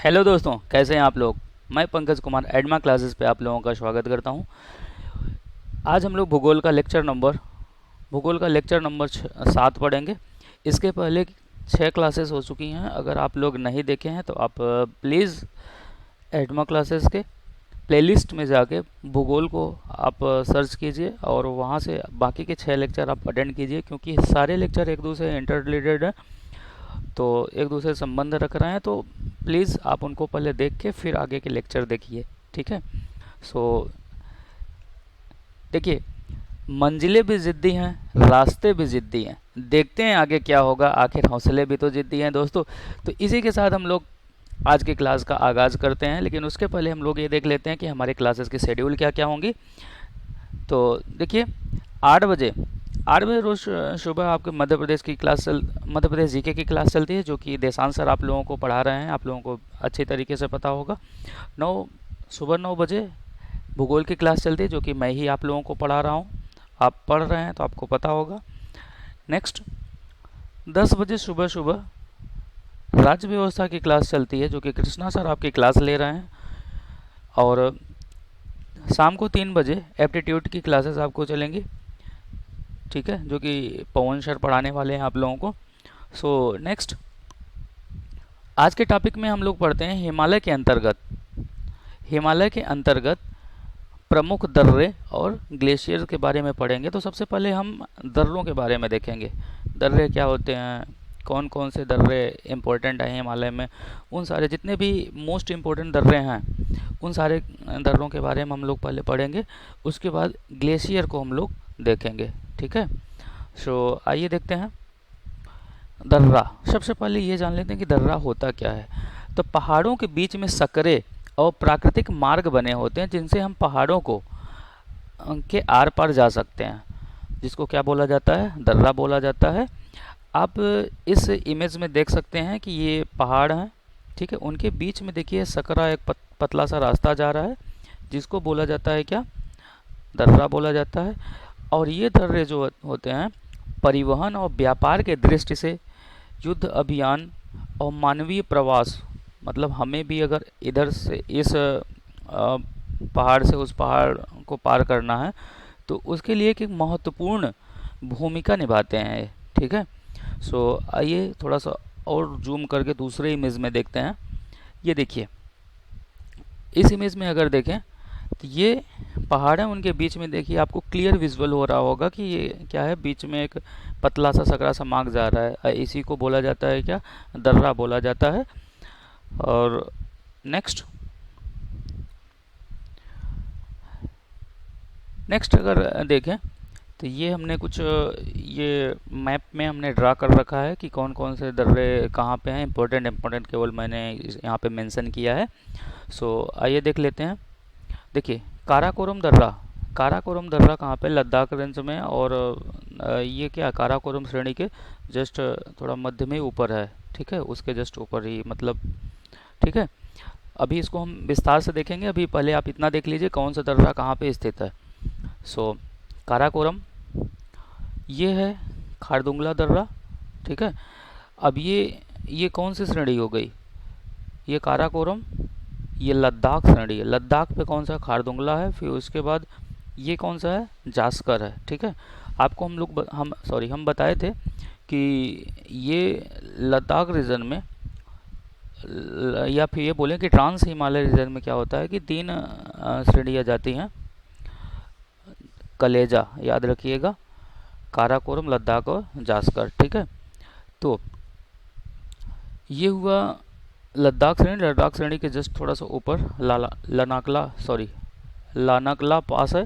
Hello दोस्तों, कैसे हैं आप लोग। मैं पंकज कुमार एडमा क्लासेस पे आप लोगों का स्वागत करता हूं। आज हम लोग भूगोल का लेक्चर नंबर 7 पढ़ेंगे। इसके पहले 6 क्लासेस हो चुकी हैं। अगर आप लोग नहीं देखे हैं तो आप प्लीज़ एडमा क्लासेस के प्लेलिस्ट में जाके भूगोल को आप सर्च कीजिए और वहाँ से बाकी के 6 लेक्चर आप अटेंड कीजिए, क्योंकि सारे लेक्चर एक दूसरे से इंटर रिलेटेड हैं, तो एक दूसरे से संबंध रख रहे हैं। तो प्लीज़ आप उनको पहले देख के फिर आगे के लेक्चर देखिए, ठीक है। सो देखिए, मंजिलें भी ज़िद्दी हैं, रास्ते भी ज़िद्दी हैं। देखते हैं आगे क्या होगा, आखिर हौसले भी तो ज़िद्दी हैं दोस्तों। तो इसी के साथ हम लोग आज की क्लास का आगाज़ करते हैं, लेकिन उसके पहले हम लोग ये देख लेते हैं कि हमारे क्लासेस की शेड्यूल क्या क्या होंगी। तो देखिए, 8 बजे 8 बजे रोज़ सुबह आपके मध्य प्रदेश जीके की क्लास चलती है, जो कि देशांत सर आप लोगों को पढ़ा रहे हैं, आप लोगों को अच्छी तरीके से पता होगा। नौ सुबह 9 बजे भूगोल की क्लास चलती है, जो कि मैं ही आप लोगों को पढ़ा रहा हूँ। आप पढ़ रहे हैं तो आपको पता होगा। नेक्स्ट, 10 बजे सुबह सुबह राज्य व्यवस्था की क्लास चलती है, जो कि कृष्णा सर आपकी क्लास ले रहे हैं। और शाम को 3 बजे एप्टीट्यूड की क्लासेस आपको चलेंगी, ठीक है, जो कि पवन सर पढ़ाने वाले हैं आप लोगों को। सो नेक्स्ट, आज के टॉपिक में हम लोग पढ़ते हैं हिमालय के अंतर्गत प्रमुख दर्रे और ग्लेशियर के बारे में पढ़ेंगे। तो सबसे पहले हम दर्रों के बारे में देखेंगे। दर्रे क्या होते हैं, कौन कौन से दर्रे इम्पोर्टेंट हैं हिमालय में, उन सारे जितने भी मोस्ट इम्पोर्टेंट दर्रे हैं उन सारे दर्रों के बारे में हम लोग पहले पढ़ेंगे। उसके बाद ग्लेशियर को हम लोग देखेंगे, ठीक है। सो आइए देखते हैं। दर्रा, सबसे पहले ये जान लेते हैं कि दर्रा होता क्या है। तो पहाड़ों के बीच में सकरे और प्राकृतिक मार्ग बने होते हैं, जिनसे हम पहाड़ों को के आर पार जा सकते हैं, जिसको क्या बोला जाता है, दर्रा बोला जाता है। आप इस इमेज में देख सकते हैं कि ये पहाड़ हैं, ठीक है। उनके बीच में देखिए सकरा, एक पतला सा रास्ता जा रहा है, जिसको बोला जाता है क्या, दर्रा बोला जाता है। और ये दर्रे जो होते हैं, परिवहन और व्यापार के दृष्टि से, युद्ध अभियान और मानवीय प्रवास, मतलब हमें भी अगर इधर से इस पहाड़ से उस पहाड़ को पार करना है तो उसके लिए एक महत्वपूर्ण भूमिका निभाते हैं, ठीक है। सो आइए थोड़ा सा और जूम करके दूसरे इमेज में देखते हैं। ये देखिए, इस इमेज में अगर देखें तो ये पहाड़ है, उनके बीच में देखिए आपको क्लियर विजुअल हो रहा होगा कि ये क्या है, बीच में एक पतला सा सकरा सा मार्ग जा रहा है। इसी को बोला जाता है क्या, दर्रा बोला जाता है। और नेक्स्ट नेक्स्ट अगर देखें तो ये हमने कुछ ये मैप में हमने ड्रा कर रखा है कि कौन कौन से दर्रे कहाँ पे हैं, इम्पोर्टेंट केवल मैंने यहाँ पे मेंशन किया है। सो आइए देख लेते हैं। देखिए, काराकोरम दर्रा कहाँ पे, लद्दाख रेंज में। और ये क्या, काराकोरम श्रेणी के जस्ट थोड़ा मध्य में ऊपर है, ठीक है, उसके जस्ट ऊपर ही, मतलब, ठीक है। अभी इसको हम विस्तार से देखेंगे, अभी पहले आप इतना देख लीजिए कौन सा दर्रा कहाँ पे स्थित है। सो काराकोरम ये है, खारदुंगला दर्रा, ठीक है। अब ये कौन सी श्रेणी हो गई, ये काराकोरम, ये लद्दाख श्रेणी है। लद्दाख पे कौन सा, खारदुंगला है। फिर उसके बाद ये कौन सा है, जास्कर है, ठीक है। आपको हम बताए थे कि ये लद्दाख रीजन में, या फिर ये बोलें कि ट्रांस हिमालय रीजन में क्या होता है कि 3 श्रेणियाँ जाती हैं। कलेजा याद रखिएगा, काराकोरम, लद्दाख और जास्कर, ठीक है। तो ये हुआ लद्दाख श्रेणी के जस्ट थोड़ा सा ऊपर लानाकला पास है,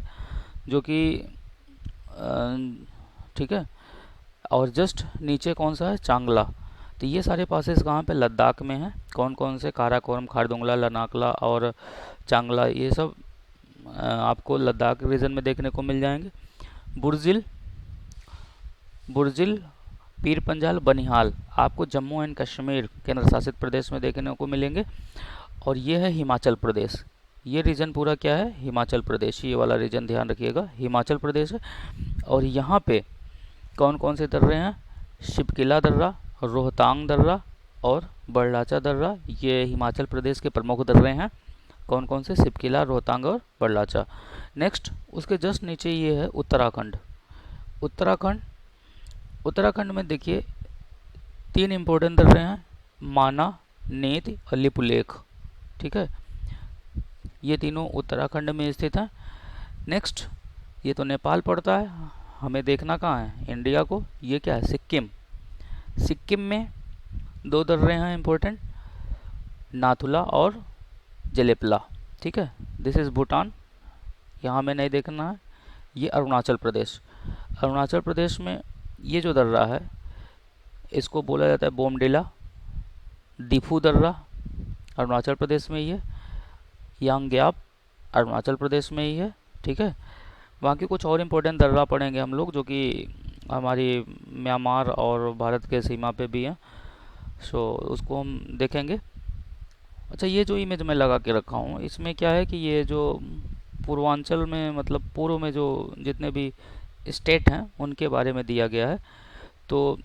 जो कि ठीक है। और जस्ट नीचे कौन सा है, चांगला। तो ये सारे पासेस कहाँ पे, लद्दाख में हैं। कौन कौन से, काराकोरम, खारदुंगला, लनाकला और चांगला, ये सब आपको लद्दाख रीजन में देखने को मिल जाएंगे। बुर्जिल, पीर पंजाल, बनिहाल आपको जम्मू एंड कश्मीर केंद्र शासित प्रदेश में देखने को मिलेंगे। और ये है हिमाचल प्रदेश, ये रीजन पूरा क्या है, हिमाचल प्रदेश, ये वाला रीजन ध्यान रखिएगा, हिमाचल प्रदेश है। और यहाँ पे कौन कौन से दर्रे हैं, शिपकिला दर्रा, रोहतांग दर्रा और बरलाचा दर्रा, ये हिमाचल प्रदेश के प्रमुख दर्रे हैं। कौन कौन से? सिपकिला, रोहतांग और बरलाचा। नेक्स्ट उसके जस्ट नीचे ये है उत्तराखंड। उत्तराखंड उत्तराखंड में देखिए 3 इम्पोर्टेंट दर्रे हैं, माना, नीति और लिपुलेख। ठीक है, ये तीनों उत्तराखंड में स्थित हैं। नेक्स्ट ये तो नेपाल पड़ता है, हमें देखना कहाँ है? इंडिया को। ये क्या है? सिक्किम। सिक्किम में 2 दर्रे हैं इम्पोर्टेंट, नाथुला और जलेपला। ठीक है, दिस इज़ भूटान, यहाँ में नहीं देखना है। ये अरुणाचल प्रदेश। अरुणाचल प्रदेश में ये जो दर्रा है इसको बोला जाता है बोमडिला। दिफू दर्रा अरुणाचल प्रदेश में ही है। यांग्याप अरुणाचल प्रदेश में ही है। ठीक है, बाकी कुछ और इम्पोर्टेंट दर्रा पढ़ेंगे हम लोग जो कि हमारी म्यांमार और भारत के सीमा पे भी हैं, सो उसको हम देखेंगे। अच्छा, ये जो इमेज मैं लगा के रखा हूँ इसमें क्या है कि ये जो पूर्वांचल में मतलब पूर्व में जो जितने भी स्टेट हैं उनके बारे में दिया गया है। तो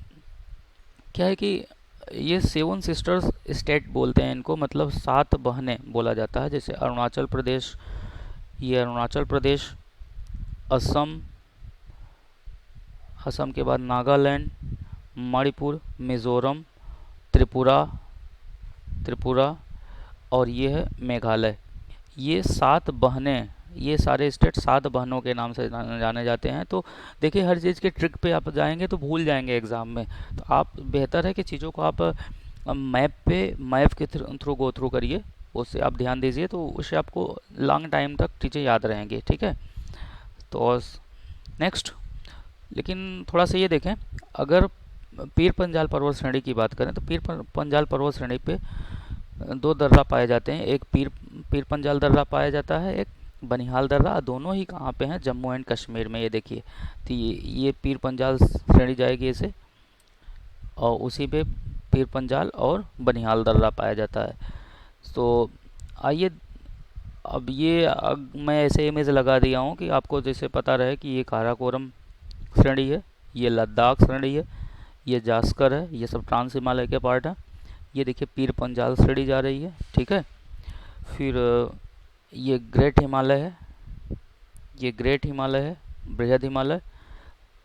क्या है कि ये 7 सिस्टर्स स्टेट बोलते हैं इनको, मतलब 7 बहनें बोला जाता है। जैसे अरुणाचल प्रदेश, ये अरुणाचल प्रदेश, असम, असम के बाद नागालैंड, मणिपुर, मिज़ोरम, त्रिपुरा, त्रिपुरा और ये है मेघालय। ये 7 बहनें, ये सारे स्टेट 7 बहनों के नाम से जाने जाते हैं। तो देखिए हर चीज़ के ट्रिक पे आप जाएंगे तो भूल जाएंगे एग्ज़ाम में। तो आप बेहतर है कि चीज़ों को आप मैप के थ्रू गो थ्रू करिए, उससे आप ध्यान दीजिए, तो उससे आपको लॉन्ग टाइम तक चीज़ें याद रहेंगी। ठीक है, तो नेक्स्ट लेकिन थोड़ा सा ये देखें, अगर पीर पंजाल पर्वत श्रेणी की बात करें तो पीर पंजाल पर्वत श्रेणी पे 2 दर्रा पाए जाते हैं। एक पीर पंजाल दर्रा पाया जाता है, एक बनिहाल दर्रा। दोनों ही कहाँ पे हैं? जम्मू एंड कश्मीर में। ये देखिए, तो ये पीर पंजाल श्रेणी जाएगी इसे, और उसी पे पीर पंजाल और बनिहाल दर्रा पाया जाता है। तो आइए अब मैं ऐसे इमेज लगा दिया हूँ कि आपको जैसे पता रहे कि ये काराकोरम श्रेणी है, ये लद्दाख श्रेणी है, ये जास्कर है, ये सब ट्रांस हिमालय के पार्ट हैं। ये देखिए पीर पंजाल श्रेणी जा रही है। ठीक है, फिर ये ग्रेट हिमालय है, ये ग्रेट हिमालय है, बृहद हिमालय,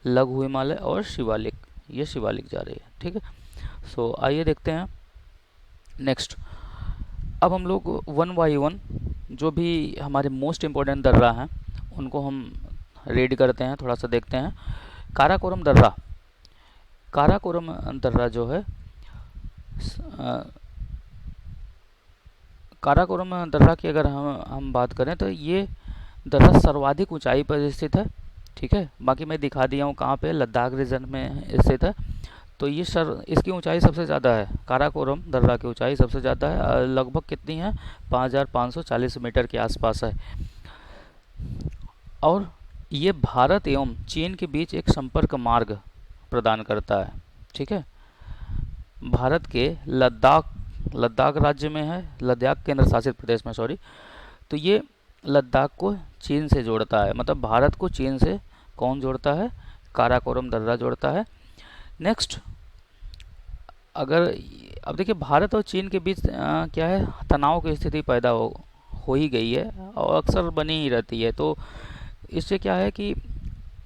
लघु हिमालय और शिवालिक, ये शिवालिक जा रही है। ठीक है, सो आइए देखते हैं नेक्स्ट। अब हम लोग 1 बाई 1 जो भी हमारे मोस्ट इम्पोर्टेंट दर्रा हैं उनको हम रीड करते हैं, थोड़ा सा देखते हैं। काराकोरम दर्रा, काराकोरम दर्रा जो है काराकोरम दर्रा की अगर हम बात करें तो ये दर्रा सर्वाधिक ऊंचाई पर स्थित है। ठीक है, बाकी मैं दिखा दिया हूँ कहाँ पे, लद्दाख रीजन में स्थित है। तो ये इसकी ऊंचाई सबसे ज़्यादा है, काराकोरम दर्रा की ऊंचाई सबसे ज़्यादा है, लगभग कितनी है? 5540 मीटर के आसपास है। और ये भारत एवं चीन के बीच एक संपर्क मार्ग प्रदान करता है। ठीक है, भारत के लद्दाख राज्य में है, लद्दाख केंद्र शासित प्रदेश में, सॉरी। तो ये लद्दाख को चीन से जोड़ता है, मतलब भारत को चीन से कौन जोड़ता है? काराकोरम दर्रा जोड़ता है। नेक्स्ट, अगर अब देखिए भारत और चीन के बीच क्या है, तनाव की स्थिति पैदा हो ही गई है और अक्सर बनी ही रहती है। तो इससे क्या है कि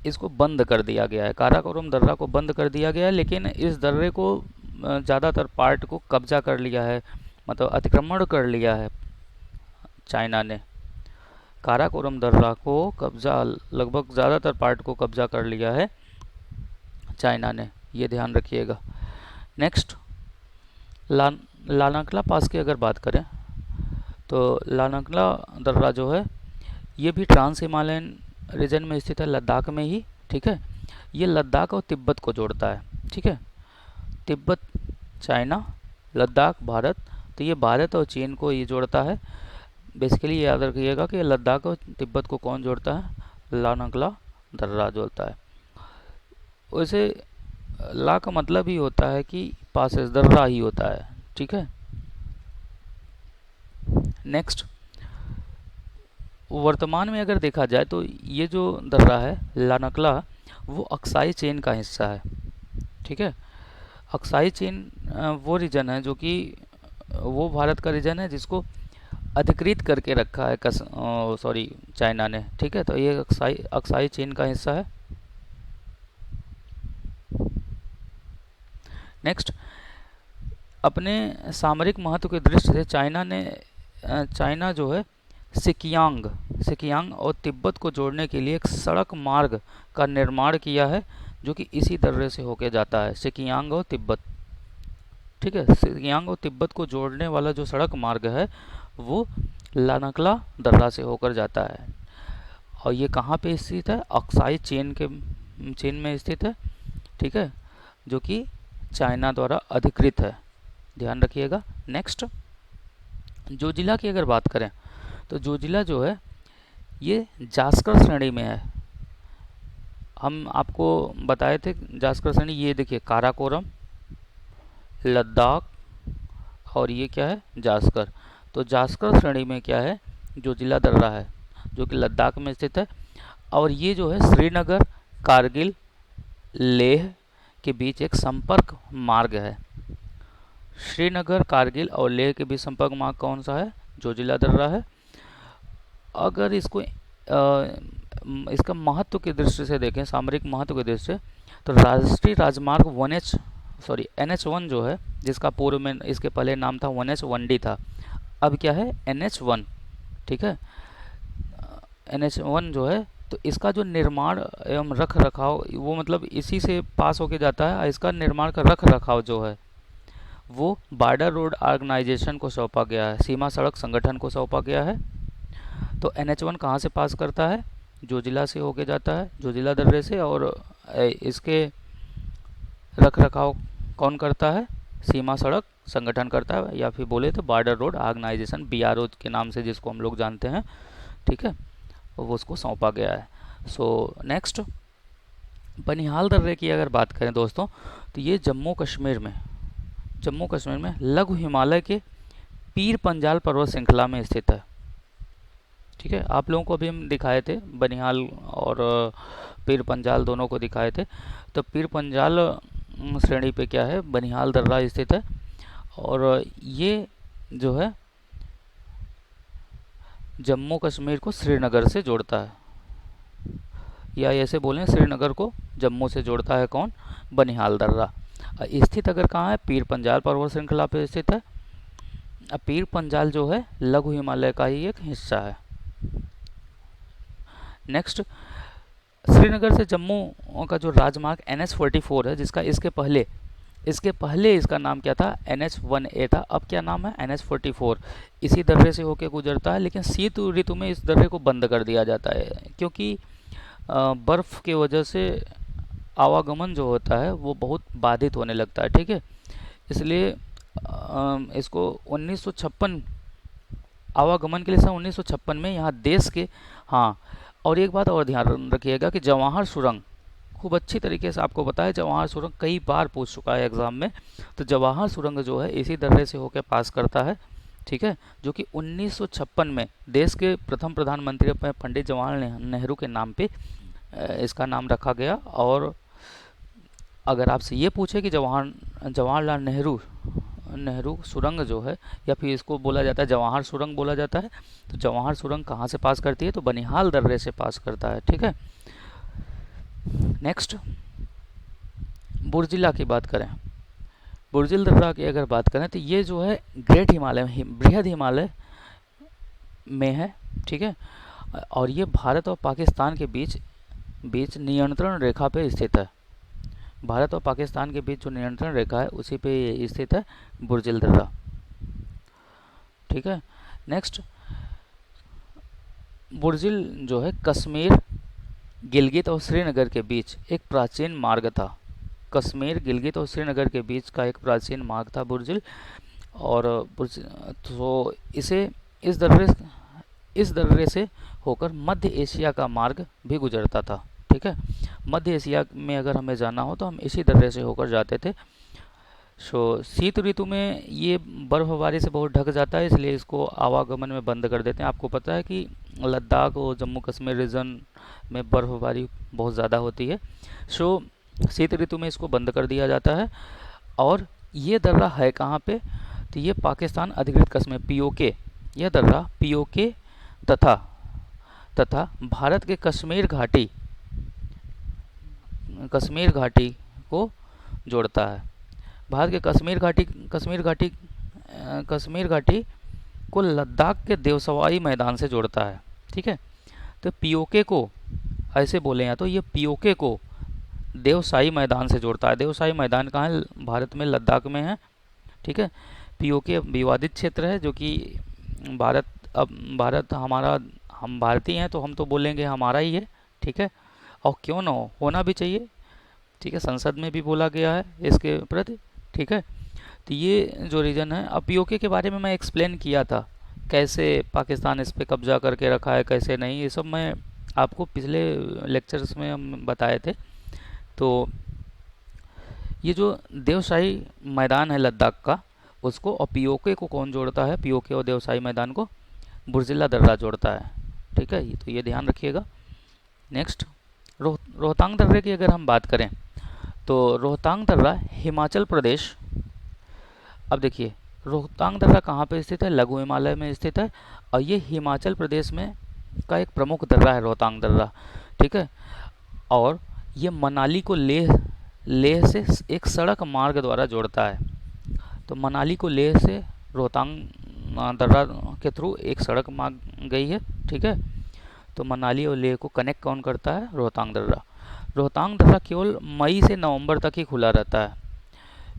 इसको बंद कर दिया गया है, काराकोरम दर्रा को बंद कर दिया गया है। लेकिन इस दर्रे को ज़्यादातर पार्ट को कब्जा कर लिया है, मतलब अतिक्रमण कर लिया है चाइना ने। काराकोरम दर्रा को कब्जा, लगभग ज़्यादातर पार्ट को कब्जा कर लिया है चाइना ने, ये ध्यान रखिएगा। नेक्स्ट, लानांगला पास की अगर बात करें तो लानांगला दर्रा जो है ये भी ट्रांस हिमालयन रीजन में स्थित है, लद्दाख में ही। ठीक है, ये लद्दाख और तिब्बत को जोड़ता है। ठीक है, तिब्बत चाइना, लद्दाख भारत, तो ये भारत और चीन को ये जोड़ता है। बेसिकली याद रखिएगा कि लद्दाख और तिब्बत को कौन जोड़ता है? लानांगला दर्रा जोड़ता है। वैसे ला का मतलब ही होता है कि पासेस, दर्रा ही होता है। ठीक है, नेक्स्ट, वर्तमान में अगर देखा जाए तो ये जो दर्रा है लानांगला वो अक्साई चेन का हिस्सा है। ठीक है, अक्साई चीन वो रीजन है जो कि वो भारत का रीजन है जिसको अधिकृत करके रखा है सॉरी चाइना ने, ठीक है। तो ये अक्साई अक्साई चीन का हिस्सा है। नेक्स्ट, अपने सामरिक महत्व की दृष्टि से चाइना जो है सिकियांग सिकियांग और तिब्बत को जोड़ने के लिए एक सड़क मार्ग का निर्माण किया है जो कि इसी दर्रे से होके जाता है, सिकियांग और तिब्बत, ठीक है। सिकियांग और तिब्बत को जोड़ने वाला जो सड़क मार्ग है वो लानकला दर्रा से होकर जाता है। और ये कहाँ पे स्थित है? अक्साई चीन में स्थित है, ठीक है, जो कि चाइना द्वारा अधिकृत है, ध्यान रखिएगा। नेक्स्ट, जोजिला की अगर बात करें तो जोजिला जो है ये जास्कर श्रेणी में है। हम आपको बताए थे जास्कर श्रेणी, ये देखिए काराकोरम, लद्दाख और ये क्या है? जास्कर। तो जास्कर श्रेणी में क्या है? जोजिला दर्रा है जो कि लद्दाख में स्थित है। और ये जो है श्रीनगर, कारगिल, लेह के बीच एक संपर्क मार्ग है। श्रीनगर, कारगिल और लेह के बीच संपर्क मार्ग कौन सा है? जोजिला दर्रा है। अगर इसको इसका महत्व की दृष्टि से देखें, सामरिक महत्व की दृष्टि से, तो राष्ट्रीय राजमार्ग NH1 जो है, जिसका पूर्व में इसके पहले नाम था 1H1D था, अब क्या है? NH1, ठीक है। NH1 जो है, तो इसका जो निर्माण एवं रख रखाव, वो मतलब इसी से पास होके जाता है। इसका निर्माण का रख रखाव जो है वो बॉर्डर रोड ऑर्गेनाइजेशन को सौंपा गया है, सीमा सड़क संगठन को सौंपा गया है। तो NH1 कहाँ से पास करता है? जोजिला से होके जाता है, जोजिला दर्रे से। और इसके रख रखाव कौन करता है? सीमा सड़क संगठन करता है, या फिर बोले तो बॉर्डर रोड ऑर्गेनाइजेशन, BRO के नाम से जिसको हम लोग जानते हैं, ठीक है, वो उसको सौंपा गया है। सो नेक्स्ट, बनिहाल दर्रे की अगर बात करें दोस्तों, तो ये जम्मू कश्मीर में लघु हिमालय के पीर पंजाल पर्वत श्रृंखला में स्थित है, ठीक है। आप लोगों को अभी हम दिखाए थे बनिहाल और पीर पंजाल दोनों को दिखाए थे। तो पीर पंजाल श्रेणी पे क्या है? बनिहाल दर्रा स्थित है। और ये जो है जम्मू कश्मीर को श्रीनगर से जोड़ता है, या ऐसे बोलें श्रीनगर को जम्मू से जोड़ता है कौन? बनिहाल दर्रा। स्थित अगर कहाँ है? पीर पंजाल पर्वत श्रृंखला पे स्थित है। पीर पंजाल जो है लघु हिमालय का ही एक हिस्सा है। नेक्स्ट, श्रीनगर से जम्मू का जो राजमार्ग NH44 है, जिसका इसके पहले इसका नाम क्या था? NH1A था। अब क्या नाम है? NH44। इसी दर्रे से होकर गुजरता है, लेकिन शीत ऋतु में इस दर्रे को बंद कर दिया जाता है क्योंकि बर्फ़ की वजह से आवागमन जो होता है वो बहुत बाधित होने लगता है, ठीक है। इसलिए इसको 1956 आवागमन के लिए सन 1956 में यहाँ देश के, हाँ, और एक बात और ध्यान रखिएगा कि जवाहर सुरंग, खूब अच्छी तरीके से आपको बताया, जवाहर सुरंग कई बार पूछ चुका है एग्ज़ाम में। तो जवाहर सुरंग जो है इसी दर्रे से होकर पास करता है, ठीक है, जो कि 1956 में देश के प्रथम प्रधानमंत्री पंडित जवाहरलाल नेहरू के नाम पे इसका नाम रखा गया। और अगर आपसे ये पूछे कि जवाहरलाल नेहरू सुरंग जो है, या फिर इसको बोला जाता है जवाहर सुरंग बोला जाता है, तो जवाहर सुरंग कहाँ से पास करती है? तो बनिहाल दर्रे से पास करता है, ठीक है। नेक्स्ट, बुर्जिला की बात करें, बुर्जिल दर्रा की अगर बात करें तो ये जो है ग्रेट हिमालय, बृहद हिमालय में है, ठीक है। और ये भारत और पाकिस्तान के बीच नियंत्रण रेखा पे स्थित है। भारत और पाकिस्तान के बीच जो नियंत्रण रेखा है उसी पे स्थित है बुर्जिल दर्रा, ठीक है। नेक्स्ट, बुर्जिल जो है कश्मीर, गिलगित और श्रीनगर के बीच एक प्राचीन मार्ग था। कश्मीर, गिलगित और श्रीनगर के बीच का एक प्राचीन मार्ग था बुर्जिल। और तो इस दर्रे से होकर मध्य एशिया का मार्ग भी गुजरता था, ठीक है। मध्य एशिया में अगर हमें जाना हो तो हम इसी दर्रे से होकर जाते थे। शीत ऋतु में ये बर्फबारी से बहुत ढक जाता है, इसलिए इसको आवागमन में बंद कर देते हैं। आपको पता है कि लद्दाख और जम्मू कश्मीर रीजन में बर्फबारी बहुत ज़्यादा होती है। शीत ऋतु में इसको बंद कर दिया जाता है। और ये दर्रा है कहाँ पे, तो ये पाकिस्तान अधिकृत कस्म पीओके, यह दर्रा पीओके तथा तथा भारत के कश्मीर घाटी को जोड़ता है। भारत के कश्मीर घाटी को लद्दाख के देवसवाई मैदान से जोड़ता है। ठीक है, तो पीओके को ऐसे बोले हैं तो ये पीओके को देवसाई मैदान से जोड़ता है। देवसाई मैदान कहाँ है, भारत में लद्दाख में है। ठीक है, पीओके विवादित क्षेत्र है जो कि भारत, अब भारत हमारा, हम भारतीय हैं तो हम तो बोलेंगे हमारा ही है। ठीक है, और क्यों ना होना भी चाहिए। ठीक है, संसद में भी बोला गया है इसके प्रति। ठीक है, तो ये जो रीज़न है, अब पीओके के बारे में मैं एक्सप्लेन किया था, कैसे पाकिस्तान इस पे कब्जा करके रखा है कैसे नहीं, ये सब मैं आपको पिछले लेक्चर्स में हम बताए थे। तो ये जो देवशाही मैदान है लद्दाख का, उसको और पीओके को कौन जोड़ता है, पीओके और देवशाही मैदान को बुर्जिला दर्रा जोड़ता है। ठीक है, तो ये ध्यान रखिएगा। नेक्स्ट, रोहतांग दर्रे की अगर हम बात करें तो रोहतांग दर्रा हिमाचल प्रदेश, अब देखिए रोहतांग दर्रा कहाँ पे स्थित है, लघु हिमालय में स्थित है और ये हिमाचल प्रदेश में का एक प्रमुख दर्रा है रोहतांग दर्रा। ठीक है, और ये मनाली को लेह लेह से एक सड़क मार्ग द्वारा जोड़ता है। तो मनाली को लेह से रोहतांग दर्रा के थ्रू एक सड़क मार्ग गई है। ठीक है, तो मनाली और लेह को कनेक्ट कौन करता है, रोहतांग दर्रा। रोहतांग दर्रा केवल मई से नवंबर तक ही खुला रहता है,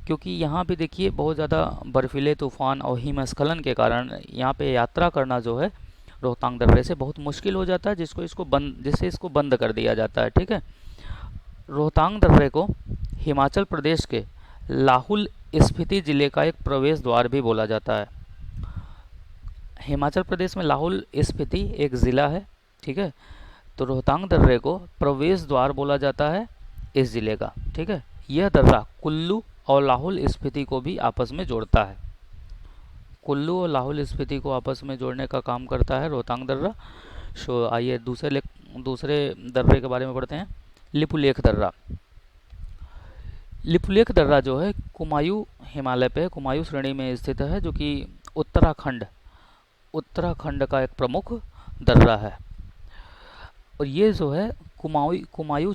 क्योंकि यहाँ पे देखिए बहुत ज़्यादा बर्फीले तूफान और हिमस्खलन के कारण यहाँ पे यात्रा करना जो है रोहतांग दर्रे से बहुत मुश्किल हो जाता है, जिससे इसको बंद कर दिया जाता है। ठीक है, रोहतांग दर्रे को हिमाचल प्रदेश के लाहुल स्पीति जिले का एक प्रवेश द्वार भी बोला जाता है। हिमाचल प्रदेश में लाहुल स्पीति एक ज़िला है। ठीक है, तो रोहतांग दर्रे को प्रवेश द्वार बोला जाता है इस ज़िले का। ठीक है, यह दर्रा कुल्लू और लाहुल स्पीति को भी आपस में जोड़ता है। कुल्लू और लाहुल स्पीति को आपस में जोड़ने का काम करता है रोहतांग दर्रा। सो आइए दूसरे दर्रे के बारे में पढ़ते हैं। लिपुलेख दर्रा। लिपुलेख दर्रा जो है कुमायूं हिमालय पे, कुमायूं श्रेणी में स्थित है, जो कि उत्तराखंड का एक प्रमुख दर्रा है। और ये जो है कुमायूं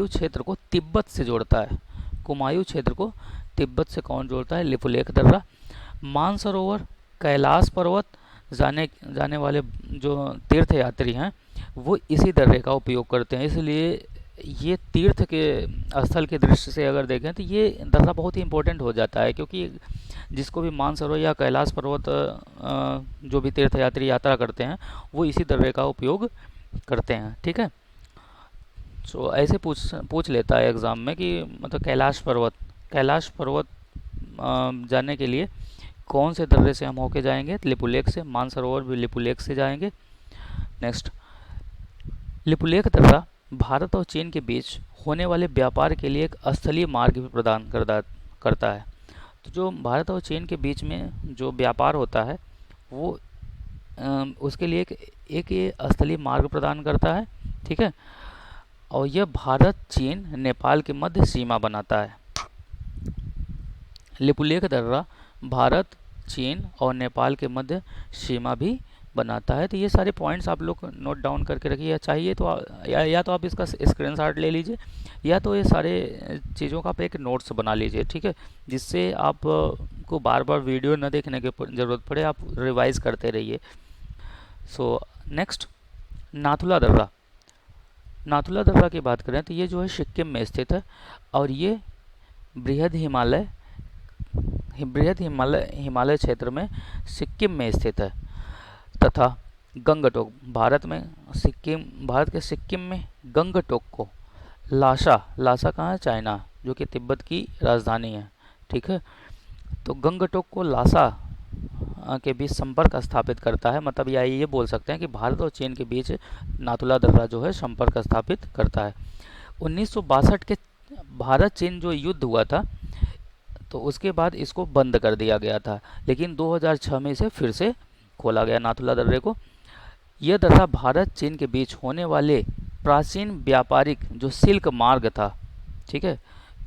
क्षेत्र को तिब्बत से जोड़ता है। कुमायूं क्षेत्र को तिब्बत से कौन जोड़ता है, लिपुलेख दर्रा। मानसरोवर, कैलाश पर्वत जाने वाले जो तीर्थ यात्री हैं वो इसी दर्रे का उपयोग करते हैं, इसलिए ये तीर्थ के स्थल की दृष्टि से अगर देखें तो ये दर्रा बहुत ही इम्पोर्टेंट हो जाता है, क्योंकि जिसको भी मानसरोवर या कैलाश पर्वत जो भी तीर्थ यात्री यात्रा करते हैं वो इसी दर्रे का उपयोग करते हैं। ठीक है, सो ऐसे पूछ लेता है एग्ज़ाम में कि मतलब कैलाश पर्वत जाने के लिए कौन से दर्रे से हम होके जाएंगे, लिपुलेख से। मानसरोवर भी लिपुलेख से जाएंगे। नेक्स्ट, लिपुलेख दर्रा भारत और चीन के बीच होने वाले व्यापार के लिए एक स्थलीय मार्ग भी प्रदान करता है। तो जो भारत और चीन के बीच में जो व्यापार होता है वो उसके लिए एक ये स्थलीय मार्ग प्रदान करता है। ठीक है, और यह भारत, चीन, नेपाल के मध्य सीमा बनाता है। लिपुलेख दर्रा भारत, चीन और नेपाल के मध्य सीमा भी बनाता है। तो ये सारे पॉइंट्स आप लोग नोट डाउन करके रखिए, या चाहिए तो या तो आप इसका स्क्रीनशॉट ले लीजिए, या तो ये सारे चीज़ों का आप एक नोट्स बना लीजिए। ठीक है, जिससे आप को बार बार वीडियो न देखने की ज़रूरत पड़े, आप रिवाइज करते रहिए। सो नेक्स्ट, नाथुला दर्रा। नाथुला दर्रा की बात करें तो ये जो है सिक्किम में स्थित है, और ये बृहद हिमालय क्षेत्र में सिक्किम में स्थित है। तथा गंगटोक, भारत के सिक्किम में गंगटोक को लासा कहाँ है, चाइना, जो कि तिब्बत की राजधानी है। ठीक है, तो गंगटोक को लासा के बीच संपर्क स्थापित करता है। मतलब ये बोल सकते हैं कि भारत और चीन के बीच नाथुला दर्रा जो है संपर्क स्थापित करता है। 1962 के भारत चीन जो युद्ध हुआ था तो उसके बाद इसको बंद कर दिया गया था, लेकिन 2006 में इसे फिर से खोला गया नाथुला दर्रे को। यह दर्रा भारत चीन के बीच होने वाले प्राचीन व्यापारिक जो सिल्क मार्ग था, ठीक है,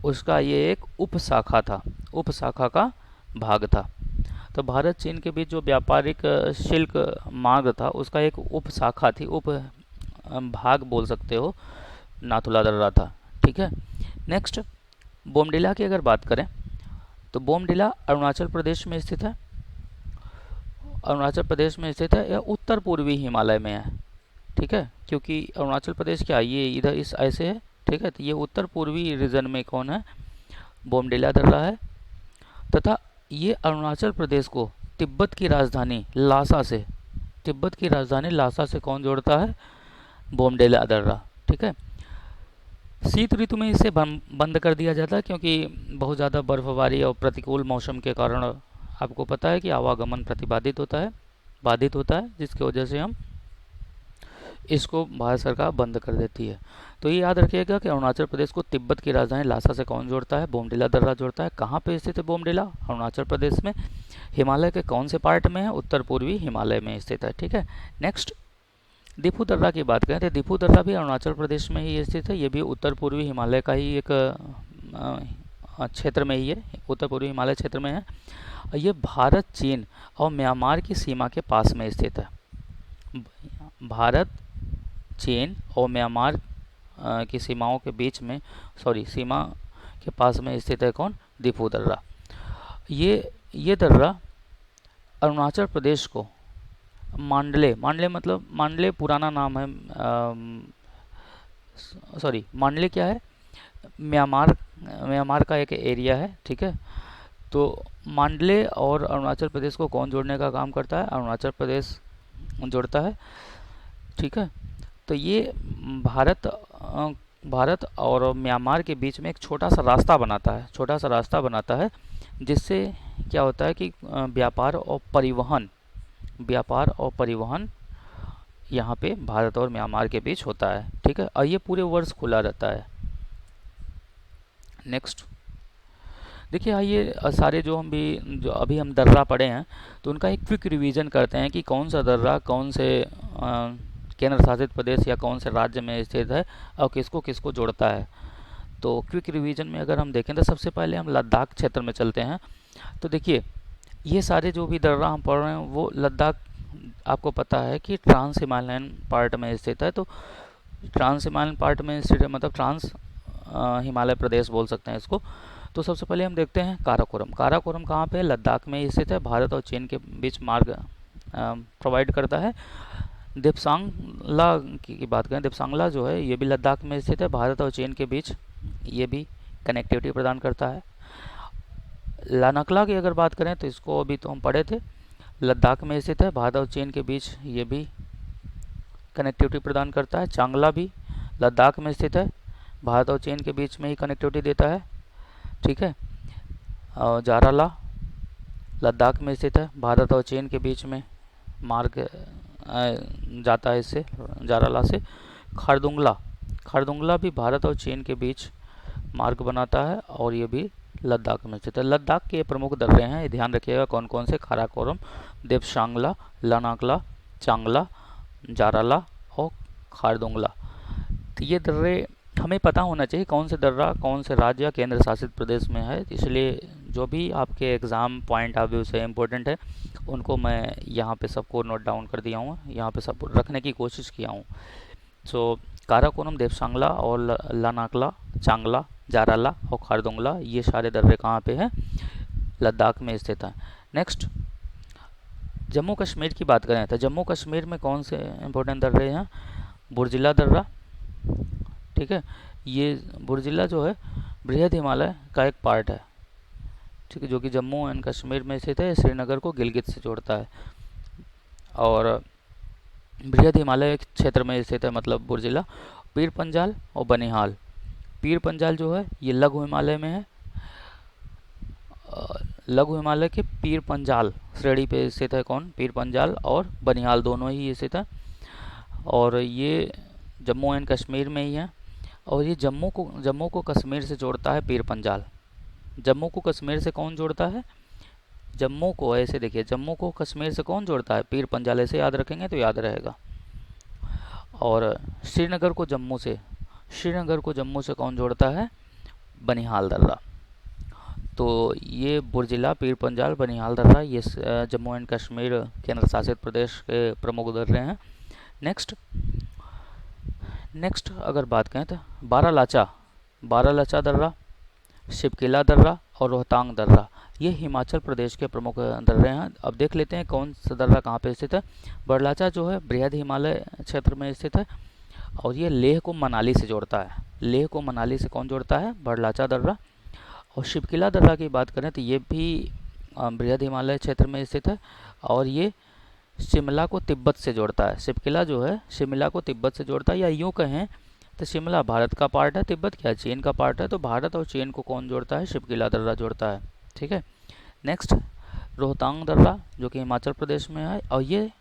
उसका ये एक उपशाखा था, उपशाखा का भाग था। तो भारत चीन के बीच जो व्यापारिक शुल्क मार्ग था उसका एक उपशाखा थी, उप भाग बोल सकते हो, नाथुला दर्रा था। ठीक है। नेक्स्ट, बोमडिला की अगर बात करें तो बोमडिला अरुणाचल प्रदेश में स्थित है। अरुणाचल प्रदेश में स्थित है, यह उत्तर पूर्वी हिमालय में है। ठीक है, क्योंकि अरुणाचल प्रदेश क्या ये इधर इस ऐसे है। ठीक है, तो ये उत्तर पूर्वी रीजन में कौन है, बोमडिला दर्रा है। तथा ये अरुणाचल प्रदेश को तिब्बत की राजधानी लासा से, तिब्बत की राजधानी लासा से कौन जोड़ता है, बोमडिला दर्रा। ठीक है। शीत ऋतु में इसे बंद कर दिया जाता है, क्योंकि बहुत ज़्यादा बर्फबारी और प्रतिकूल मौसम के कारण आपको पता है कि आवागमन प्रतिबाधित होता है, बाधित होता है, जिसकी वजह से हम इसको भारत सरकार बंद कर देती है। तो ये याद रखिएगा कि अरुणाचल प्रदेश को तिब्बत की राजधानी लासा से कौन जोड़ता है, बोमडिला दर्रा जोड़ता है। कहाँ पे स्थित है बोमडिला, अरुणाचल प्रदेश में। हिमालय के कौन से पार्ट में है, उत्तर पूर्वी हिमालय में स्थित है। ठीक है। नेक्स्ट, दिफू दर्रा की बात करें तो दिफू दर्रा भी अरुणाचल प्रदेश में ही स्थित है। ये भी उत्तर पूर्वी हिमालय का ही एक क्षेत्र में ही है, उत्तर पूर्वी हिमालय क्षेत्र में है। ये भारत, चीन और म्यांमार की सीमा के पास में स्थित है। भारत, चीन और म्यांमार की सीमाओं के बीच में, सीमा के पास में स्थित है कौन, दिफू दर्रा। ये दर्रा अरुणाचल प्रदेश को मांडले, मांडले मतलब मांडले पुराना नाम है, मांडले क्या है, म्यांमार, म्यांमार का एक एरिया है। ठीक है। तो मांडले और अरुणाचल प्रदेश को कौन जोड़ने का काम करता है, अरुणाचल प्रदेश जोड़ता है। ठीक है। तो ये भारत और म्यांमार के बीच में एक छोटा सा रास्ता बनाता है, छोटा सा रास्ता बनाता है, जिससे क्या होता है कि व्यापार और परिवहन यहाँ पे भारत और म्यांमार के बीच होता है। ठीक है। और ये पूरे वर्ष खुला रहता है। नेक्स्ट देखिए, आइए सारे जो अभी हम दर्रा पढ़े हैं तो उनका एक क्विक रिवीजन करते हैं कि कौन सा दर्रा कौन से केंद्र शासित प्रदेश या कौन से राज्य में स्थित है और किसको किसको जोड़ता है। तो क्विक रिवीजन में अगर हम देखें तो सबसे पहले हम लद्दाख क्षेत्र में चलते हैं। तो देखिए, ये सारे जो भी दर्रा हम पढ़ रहे हैं वो लद्दाख, आपको पता है कि ट्रांस हिमालयन पार्ट में स्थित है। तो ट्रांस हिमालयन पार्ट में स्थित है मतलब ट्रांस हिमालय प्रदेश बोल सकते हैं इसको। तो सबसे पहले हम देखते हैं काराकोरम। काराकोरम कहाँ पे है, लद्दाख में स्थित है, भारत और चीन के बीच मार्ग प्रोवाइड करता है। देपसांगला की बात करें, देपसांगला जो है ये भी लद्दाख में स्थित है, भारत और चीन के बीच ये भी कनेक्टिविटी प्रदान करता है। लानाकला की अगर बात करें तो इसको अभी तो हम पढ़े थे, लद्दाख में स्थित है, भारत और चीन के बीच ये भी कनेक्टिविटी प्रदान करता है। चांगला भी लद्दाख में स्थित है, भारत और चीन के बीच में ही कनेक्टिविटी देता है। ठीक है। और जाराला लद्दाख में स्थित है, भारत और चीन के बीच में मार्ग जाता है इससे, जाराला से। खारदुंगला, खारदुंगला भी भारत और चीन के बीच मार्ग बनाता है और ये भी लद्दाख में स्थित है। लद्दाख के प्रमुख दर्रे हैं, ध्यान रखिएगा कौन कौन से, काराकोरम, देपसांगला, लानाकला, चांगला, जाराला और खारदुंगला। तो ये दर्रे हमें पता होना चाहिए कौन से दर्रा कौन से राज्य या केंद्र शासित प्रदेश में है। इसलिए जो भी आपके एग्ज़ाम पॉइंट ऑफ व्यू से इम्पोर्टेंट है उनको मैं यहाँ पे सबको नोट डाउन कर दिया हूँ, यहाँ पे सब रखने की कोशिश किया हूँ। सो काराकोरम, देपसांगला और लानाकला, चांगला, जाराला और खारदुंगला, ये सारे दर्रे कहाँ पे हैं, लद्दाख में स्थित हैं। नेक्स्ट, जम्मू कश्मीर की बात करें तो जम्मू कश्मीर में कौन से इम्पोर्टेंट दर्रे हैं, बुर्जिला दर्रा। ठीक है। ये बुर्जिला जो है बृहद हिमालय का एक पार्ट है। ठीक है, जो कि जम्मू एंड कश्मीर में स्थित है, श्रीनगर को गिलगित से जोड़ता है और बृहद हिमालय क्षेत्र में स्थित है, मतलब बुर्जिला। पीर पंजाल और बनिहाल, पीर पंजाल जो है ये लघु हिमालय में है, लघु हिमालय के पीर पंजाल श्रेणी पे स्थित है कौन, पीर पंजाल और बनिहाल दोनों ही स्थित है और ये जम्मू एंड कश्मीर में ही है। और ये जम्मू को कश्मीर से जोड़ता है पीर पंजाल। जम्मू को कश्मीर से कौन जोड़ता है, जम्मू को, ऐसे देखिए, जम्मू को कश्मीर से कौन जोड़ता है, पीर पंजाल। ऐसे याद रखेंगे तो याद रहेगा। और श्रीनगर को जम्मू से कौन जोड़ता है, बनिहाल दर्रा। तो ये बुर्जिला, पीर पंजाल, बनिहाल दर्रा, ये जम्मू एंड कश्मीर केंद्र शासित प्रदेश के प्रमुख दर्रे हैं। नेक्स्ट नेक्स्ट अगर बात करें तो बारालाचा दर्रा, शिपकिला दर्रा और रोहतांग दर्रा, ये हिमाचल प्रदेश के प्रमुख दर्रे हैं। अब देख लेते हैं कौन सा दर्रा कहाँ पे स्थित है। बारालाचा जो है बृहद हिमालय क्षेत्र में स्थित है और ये लेह को मनाली से जोड़ता है। लेह को मनाली से कौन जोड़ता है? बारालाचा दर्रा। और शिपकिला दर्रा की बात करें तो ये भी बृहद हिमालय क्षेत्र में स्थित है और ये शिमला को तिब्बत से जोड़ता है। शिपकिला जो है शिमला को तिब्बत से जोड़ता है, या यूँ कहें तो शिमला भारत का पार्ट है, तिब्बत क्या चीन का पार्ट है, तो भारत और चीन को कौन जोड़ता है? शिपकिला दर्रा जोड़ता है। ठीक है। नेक्स्ट रोहतांग दर्रा जो कि हिमाचल प्रदेश में है, और ये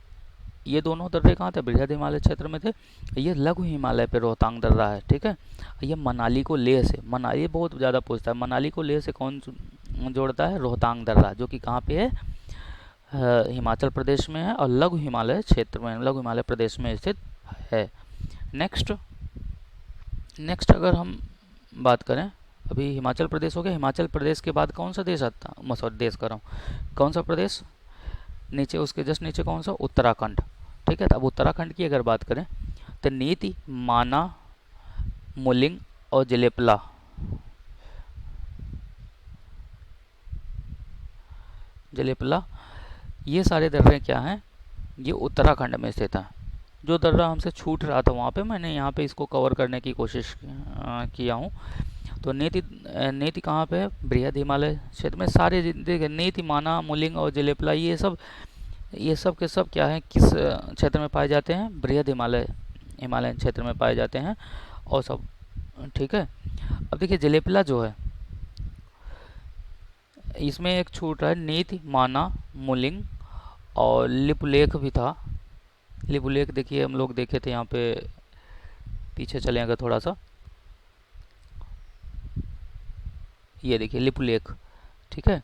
दोनों दर्रे कहाँ थे? बृहद हिमालय क्षेत्र में थे। ये लघु हिमालय पे रोहतांग दर्रा है। ठीक है। ये मनाली को लेह से, मनाली बहुत ज़्यादा पूछता है, मनाली को लेह से कौन जोड़ता है? रोहतांग दर्रा, जो कि कहाँ पे है? हिमाचल प्रदेश में है और लघु हिमालय क्षेत्र में, लघु हिमालय प्रदेश में स्थित है। नेक्स्ट अगर हम बात करें, अभी हिमाचल प्रदेश हो गया। हिमाचल प्रदेश के बाद कौन सा देश आता? मैं सॉरी देश कर रहा हूँ, कौन सा प्रदेश? नीचे उसके जस्ट नीचे कौन सा? उत्तराखंड। ठीक है। तो अब उत्तराखंड की अगर बात करें तो नीति, माना, मुलिंग और जलेपला, ये सारे दर्रे क्या हैं? ये उत्तराखंड में स्थित हैं। जो दर्रा हमसे छूट रहा था वहाँ पे मैंने यहाँ पे इसको कवर करने की कोशिश किया हूँ। तो नीति कहाँ पे है? बृहद हिमालय क्षेत्र में। सारे देखिए नीति, माना, मुलिंग और जलेपला, ये सब के सब क्या है, किस क्षेत्र में पाए जाते हैं? बृहद हिमालयन क्षेत्र में पाए जाते हैं और सब। ठीक है। अब देखिए जलेपला जो है, इसमें एक छूट रहा है, नीति, माना, मुलिंग और लिपुलेख भी था। लिपुलेख देखिए हम लोग देखे थे यहाँ पे, पीछे चले अगर थोड़ा सा, ये देखिए लिपुलेख। ठीक है।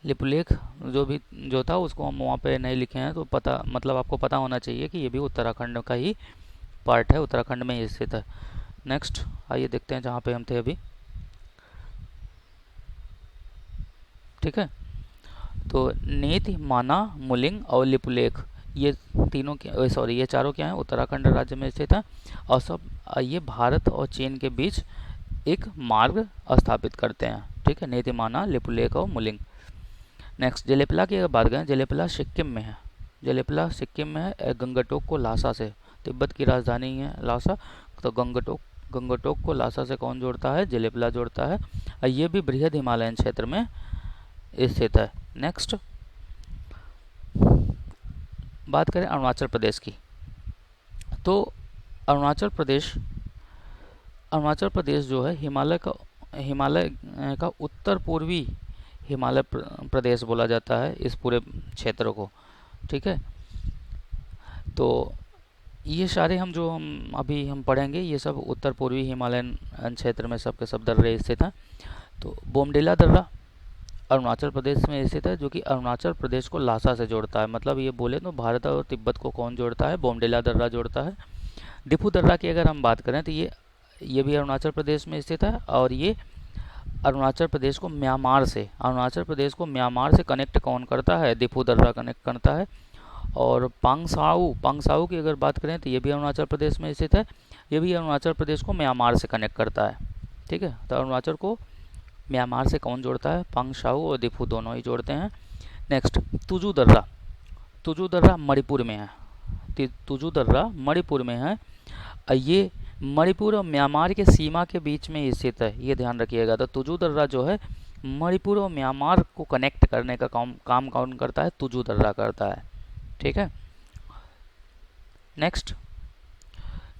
लिपुलेख जो था उसको हम वहाँ पे नहीं लिखे हैं, तो पता मतलब आपको पता होना चाहिए कि ये भी उत्तराखंड का ही पार्ट है, उत्तराखंड में ही स्थित है। नेक्स्ट आइए देखते हैं जहाँ पे हम थे अभी। ठीक है। तो नीति, माना, मुलिंग और लिपुलेख, ये चारों क्या हैं? उत्तराखंड राज्य में स्थित है और सब ये भारत और चीन के बीच एक मार्ग स्थापित करते हैं। ठीक है। नीति, माना, लिपुलेख और मुलिंग। नेक्स्ट जलेपला की अगर बात करें, जलेपला सिक्किम में है। जलेपला सिक्किम में है। गंगटोक को लासा से, तिब्बत की राजधानी है लासा, तो गंगटोक को लासा से कौन जोड़ता है? जलेपला जोड़ता है और ये भी बृहद हिमालयन क्षेत्र में स्थित है। नेक्स्ट बात करें अरुणाचल प्रदेश की, तो अरुणाचल प्रदेश जो है हिमालय का उत्तर पूर्वी हिमालय प्रदेश बोला जाता है इस पूरे क्षेत्र को। ठीक है। तो ये सारे हम अभी हम पढ़ेंगे, ये सब उत्तर पूर्वी हिमालयन क्षेत्र में सब के सब दर्रे स्थित हैं। तो बोमडिला दर्रा अरुणाचल प्रदेश में स्थित है, जो कि अरुणाचल प्रदेश को लासा से जोड़ता है। मतलब ये बोले तो भारत और तिब्बत को कौन जोड़ता है? बोमडिला दर्रा जोड़ता है। डिफू दर्रा की अगर हम बात करें तो ये भी अरुणाचल प्रदेश में स्थित है और ये अरुणाचल प्रदेश को म्यांमार से कनेक्ट कौन करता है? डिफू दर्रा कनेक्ट करता है। और पांगसाऊ की अगर बात करें तो ये भी अरुणाचल प्रदेश में स्थित है। ये भी अरुणाचल प्रदेश को म्यांमार से कनेक्ट करता है। ठीक है। तो अरुणाचल को म्यांमार से कौन जोड़ता है? पांगसाऊ और डिफू दोनों ही जोड़ते हैं। नेक्स्ट तुजू दर्रा मणिपुर में है। तुजू दर्रा मणिपुर में है। ये मणिपुर और म्यांमार के सीमा के बीच में स्थित है, ये ध्यान रखिएगा। तो तुजू दर्रा जो है मणिपुर और म्यांमार को कनेक्ट करने का काम कौन करता है? तुजू दर्रा करता है। ठीक है। नेक्स्ट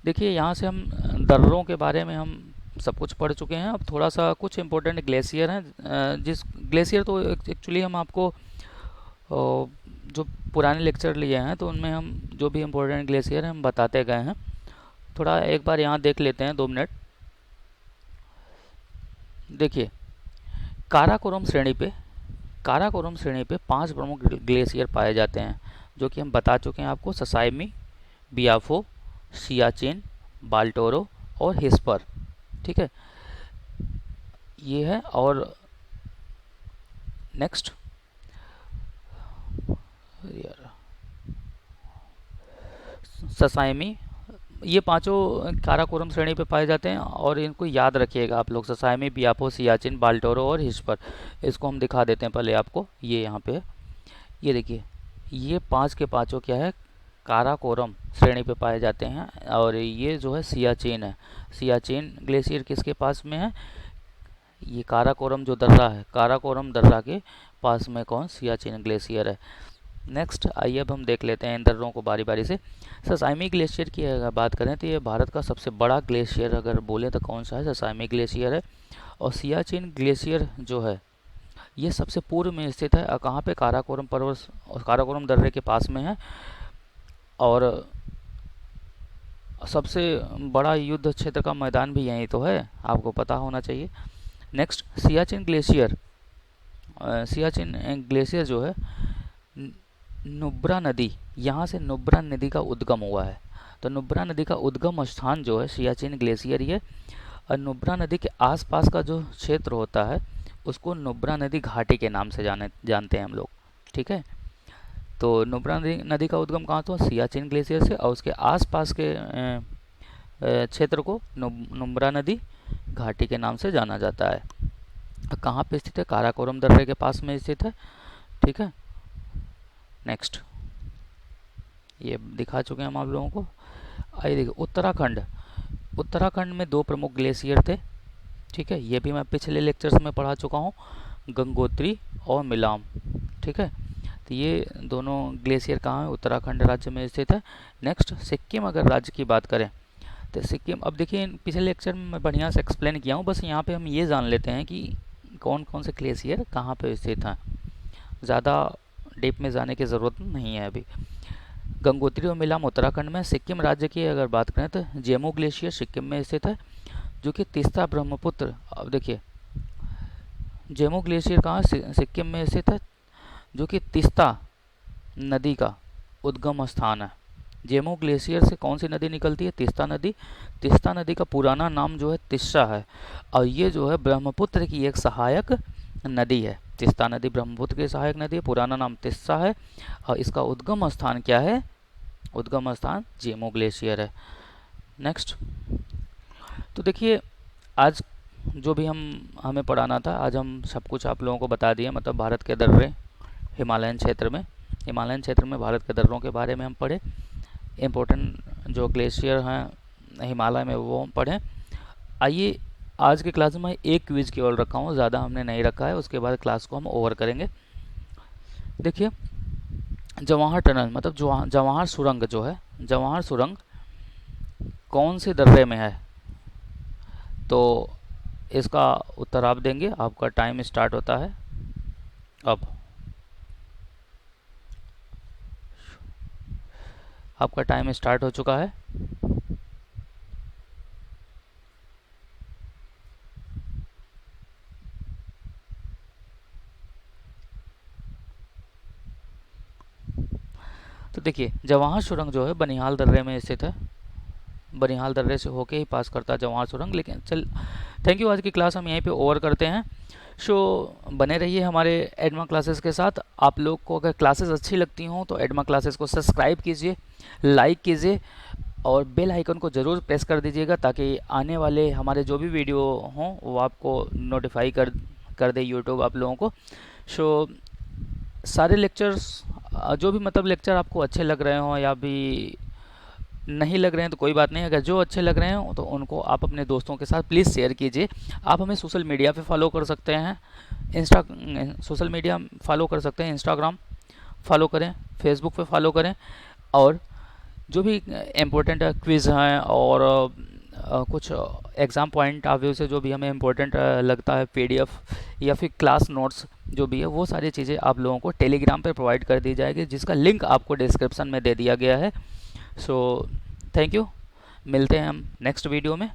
देखिए, यहाँ से हम दर्रों के बारे में हम सब कुछ पढ़ चुके हैं। अब थोड़ा सा कुछ इम्पोर्टेंट ग्लेशियर हैं, जिस ग्लेशियर तो एक्चुअली हम आपको जो पुराने लेक्चर लिए हैं तो उनमें हम जो भी इम्पोर्टेंट ग्लेशियर हैं हम बताते गए हैं। थोड़ा एक बार यहाँ देख लेते हैं 2 मिनट। देखिए काराकोरम श्रेणी पे 5 प्रमुख ग्लेशियर पाए जाते हैं, जो कि हम बता चुके हैं आपको। ससाइमी, बियाफो, सियाचिन, बाल्टोरो और हिस्पर। ठीक है। ये है। और नेक्स्ट यार ससाइमी, ये पांचों काराकोरम श्रेणी पे पाए जाते हैं और इनको याद रखिएगा आप लोग, ससाइमी, बियापो, सियाचिन, बाल्टोरो और हिस्पर। इसको हम दिखा देते हैं पहले आपको, ये यहाँ पे है। ये देखिए, ये पांच के पांचों क्या है, काराकोरम श्रेणी पे पाए जाते हैं। और ये जो है सियाचिन है। सियाचिन ग्लेशियर किसके पास में है, ये काराकोरम जो दर्रा है, काराकोरम दर्रा के पास में कौन, सियाचिन ग्लेशियर है। नेक्स्ट आइए अब हम देख लेते हैं इन दर्रों को बारी बारी से। ससाइमी ग्लेशियर की अगर बात करें तो ये भारत का सबसे बड़ा ग्लेशियर अगर बोले तो कौन सा है, ससाइमी ग्लेशियर है। और सियाचिन ग्लेशियर जो है ये सबसे पूर्व में स्थित है। कहाँ पे, काराकोरम पर्वत और काराकोरम दर्रे के पास में है। और सबसे बड़ा युद्ध क्षेत्र का मैदान भी यहीं तो है, आपको पता होना चाहिए। Next Siachen glacier, Siachen glacier जो है नुब्रा नदी, यहाँ से नुब्रा नदी का उद्गम हुआ है। तो नुब्रा नदी का उद्गम स्थान जो है सियाचिन ग्लेशियर ये। और नुब्रा नदी के आसपास का जो क्षेत्र होता है उसको नुब्रा नदी घाटी के नाम से जानते हैं हम लोग, ठीक है। तो नुब्रा नदी का उद्गम कहाँ तो, सियाचिन ग्लेशियर से। और उसके आसपास के क्षेत्र को नुब्रा नदी घाटी के नाम से जाना जाता है। कहाँ पे स्थित है, काराकोरम दर्रे के पास में स्थित है, ठीक है। नेक्स्ट ये दिखा चुके हैं हम आप लोगों को। आइए देखिए उत्तराखंड, उत्तराखंड में दो प्रमुख ग्लेशियर थे, ठीक है। ये भी मैं पिछले लेक्चर्स में पढ़ा चुका हूँ, गंगोत्री और मिलाम, ठीक है। तो ये दोनों ग्लेशियर कहाँ है, उत्तराखंड राज्य में स्थित है। नेक्स्ट सिक्किम अगर राज्य की बात करें तो सिक्किम, अब देखिए पिछले लेक्चर में मैं बढ़िया से एक्सप्लेन किया हूँ, बस यहाँ पे हम ये जान लेते हैं कि कौन कौन से ग्लेशियर कहाँ पे स्थित हैं। ज़्यादा डीप में जाने की ज़रूरत नहीं है अभी। गंगोत्री और मिलाम उत्तराखंड में। सिक्किम राज्य की अगर बात करें तो जेमू ग्लेशियर सिक्किम में स्थित है, जो कि तीस्ता ब्रह्मपुत्र, अब देखिए जेमू ग्लेशियर कहाँ सिक्किम में स्थित है, जो कि तीस्ता नदी का उद्गम स्थान है। जेमू ग्लेशियर से कौन सी नदी निकलती है, तीस्ता नदी। तीस्ता नदी का पुराना नाम जो है तिस्सा है, और ये जो है ब्रह्मपुत्र की एक सहायक नदी है। तीस्ता नदी ब्रह्मपुत्र की सहायक नदी है, पुराना नाम तिस्सा है। और इसका उद्गम स्थान क्या है, उद्गम स्थान जेमू ग्लेशियर है। नेक्स्ट, तो देखिए आज जो भी हमें पढ़ाना था, आज हम सब कुछ आप लोगों को बता दिए। मतलब भारत के दर्रे हिमालयन क्षेत्र में भारत के दर्रों के बारे में हम पढ़े। इम्पोर्टेंट जो ग्लेशियर हैं हिमालय में वो हम पढ़ें। आइए आज के क्लास में एक क्विज केवल रखा हूँ, ज़्यादा हमने नहीं रखा है, उसके बाद क्लास को हम ओवर करेंगे। देखिए जवाहर टनल मतलब जवाहर सुरंग जो है, जवाहर सुरंग कौन से दर्रे में है, तो इसका उत्तर आप देंगे। आपका टाइम स्टार्ट होता है अब। आपका टाइम स्टार्ट हो चुका है। तो देखिए जवाहर सुरंग जो है बनिहाल दर्रे में स्थित है, बनिहाल दर्रे से होके ही पास करता है जवाहर सुरंग। लेकिन चल, थैंक यू, आज की क्लास हम यहीं पे ओवर करते हैं। सो बने रहिए हमारे एडमा क्लासेस के साथ। आप लोग को अगर क्लासेस अच्छी लगती हों तो एडमा क्लासेस को सब्सक्राइब कीजिए, लाइक कीजिए और बेल आइकन को ज़रूर प्रेस कर दीजिएगा, ताकि आने वाले हमारे जो भी वीडियो हों वो आपको नोटिफाई कर दे यूट्यूब आप लोगों को। सो सारे लेक्चर्स जो भी मतलब लेक्चर आपको अच्छे लग रहे हों या भी नहीं लग रहे हैं तो कोई बात नहीं, अगर जो अच्छे लग रहे हैं तो उनको आप अपने दोस्तों के साथ प्लीज़ शेयर कीजिए। आप हमें सोशल मीडिया पे फॉलो कर सकते हैं, सोशल मीडिया फॉलो कर सकते हैं, इंस्टाग्राम फॉलो करें, फेसबुक पे फॉलो करें। और जो भी इम्पोर्टेंट क्विज़ हैं और कुछ एग्ज़ाम पॉइंट ऑफ व्यू से जो भी हमें इम्पोर्टेंट लगता है, पीडीएफ या फिर क्लास नोट्स जो भी है, वो सारी चीज़ें आप लोगों को टेलीग्राम पे प्रोवाइड कर दी जाएगी, जिसका लिंक आपको डिस्क्रिप्शन में दे दिया गया है। सो थैंक यू, मिलते हैं हम नेक्स्ट वीडियो में।